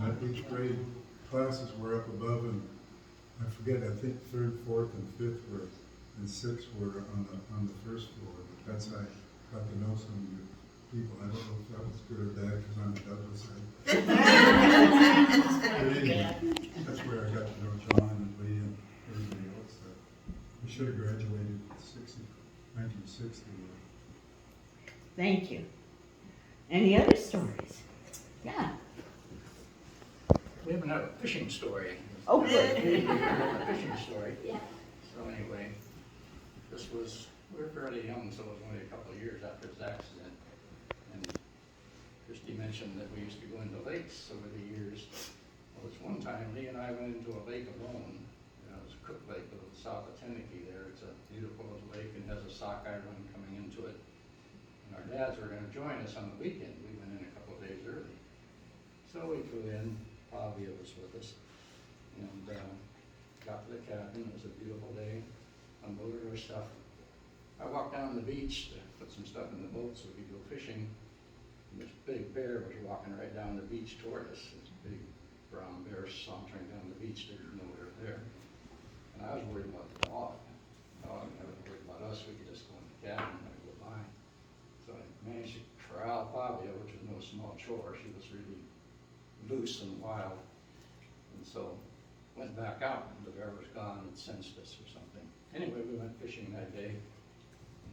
And each grade classes were up above, and I forget, I think third, fourth, and fifth were, and sixth were on the first floor. But that's how I got to know some of you people. I don't know if that was good or bad, because I'm a Douglas. But anyway, that's where I got to know John and Lee and everybody else. We should have graduated in 1960. Thank you. Any other stories? Yeah. We have another fishing story. Oh, good. A fishing story. Yeah. So anyway, we were fairly young, so it was only a couple of years after his accident. And Christy mentioned that we used to go into lakes over the years. Well, this one time, Lee and I went into a lake alone. It was Cook Lake, south of Tennecky there. It's a beautiful little lake and has a sockeye run coming into it. And our dads were going to join us on the weekend. We went in a couple of days early. So we flew in, Fabio was with us, and got to the cabin. It was a beautiful day, unloaded our stuff. I walked down the beach to put some stuff in the boat so we could go fishing. And this big bear was walking right down the beach toward us. This big brown bear sauntering down the beach. There was nowhere there. And I was worried about the dog. The dog never worried about us. We could just go in the cabin and let it go by. So I managed to corral Fabio, which was no small chore. She was really loose and wild. And so went back out, and the bear was gone and sensed us or something. Anyway, we went fishing that day,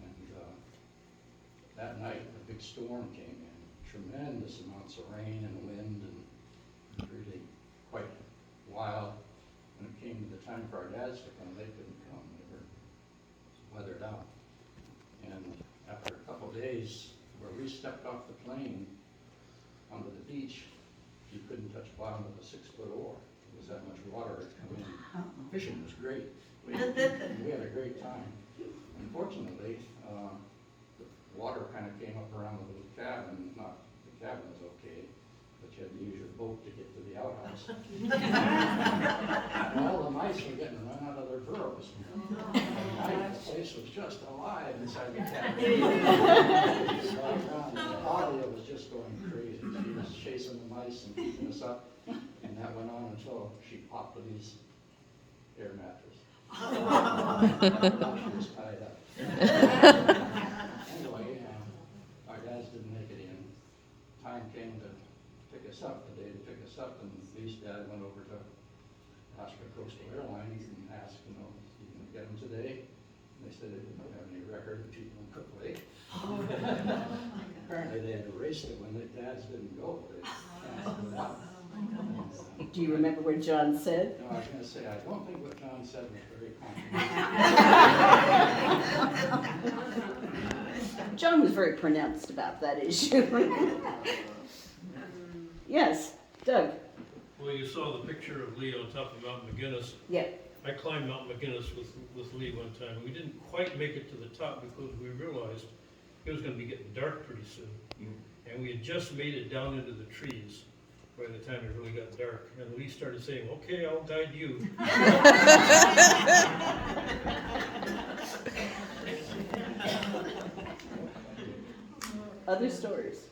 and that night a big storm came in. Tremendous amounts of rain and wind, and really quite wild. When it came to the time for our dads to come, they couldn't come. They were weathered out. And after a couple of days, where we stepped off the plane onto the beach, you couldn't touch the bottom of a 6-foot oar. There was that much water had come in. Fishing was great. We had a great time. Unfortunately, the water kind of came up around the little cabin. Not the cabin was okay, but you had to use your boat to get to the outhouse. And all the mice were getting run out of their burrows. At night, the place was just alive inside the cabin. Claudia was just going crazy. She was chasing the mice and keeping us up, and that went on until she popped Lee's air mattress. She was tied up. Anyway, our dads didn't make it in. Time came to pick us up, the day to pick us up, and Lee's dad went over to Alaska Coastal Airlines and asked, you know, you can get them today? And they said they didn't have any record of people in Cook Lake. Apparently they had erased it when the dads didn't go. They canceled it out. Do you remember what John said? No, I was going to say, I don't think what John said was very complimentary. John was very pronounced about that issue. Yes, Doug? Well, you saw the picture of Lee on top of Mount McGinnis. Yeah. I climbed Mount McGinnis with Lee one time. We didn't quite make it to the top because we realized it was going to be getting dark pretty soon. And we had just made it down into the trees by the time it really got dark. And Lee started saying, "Okay, I'll guide you." Other stories?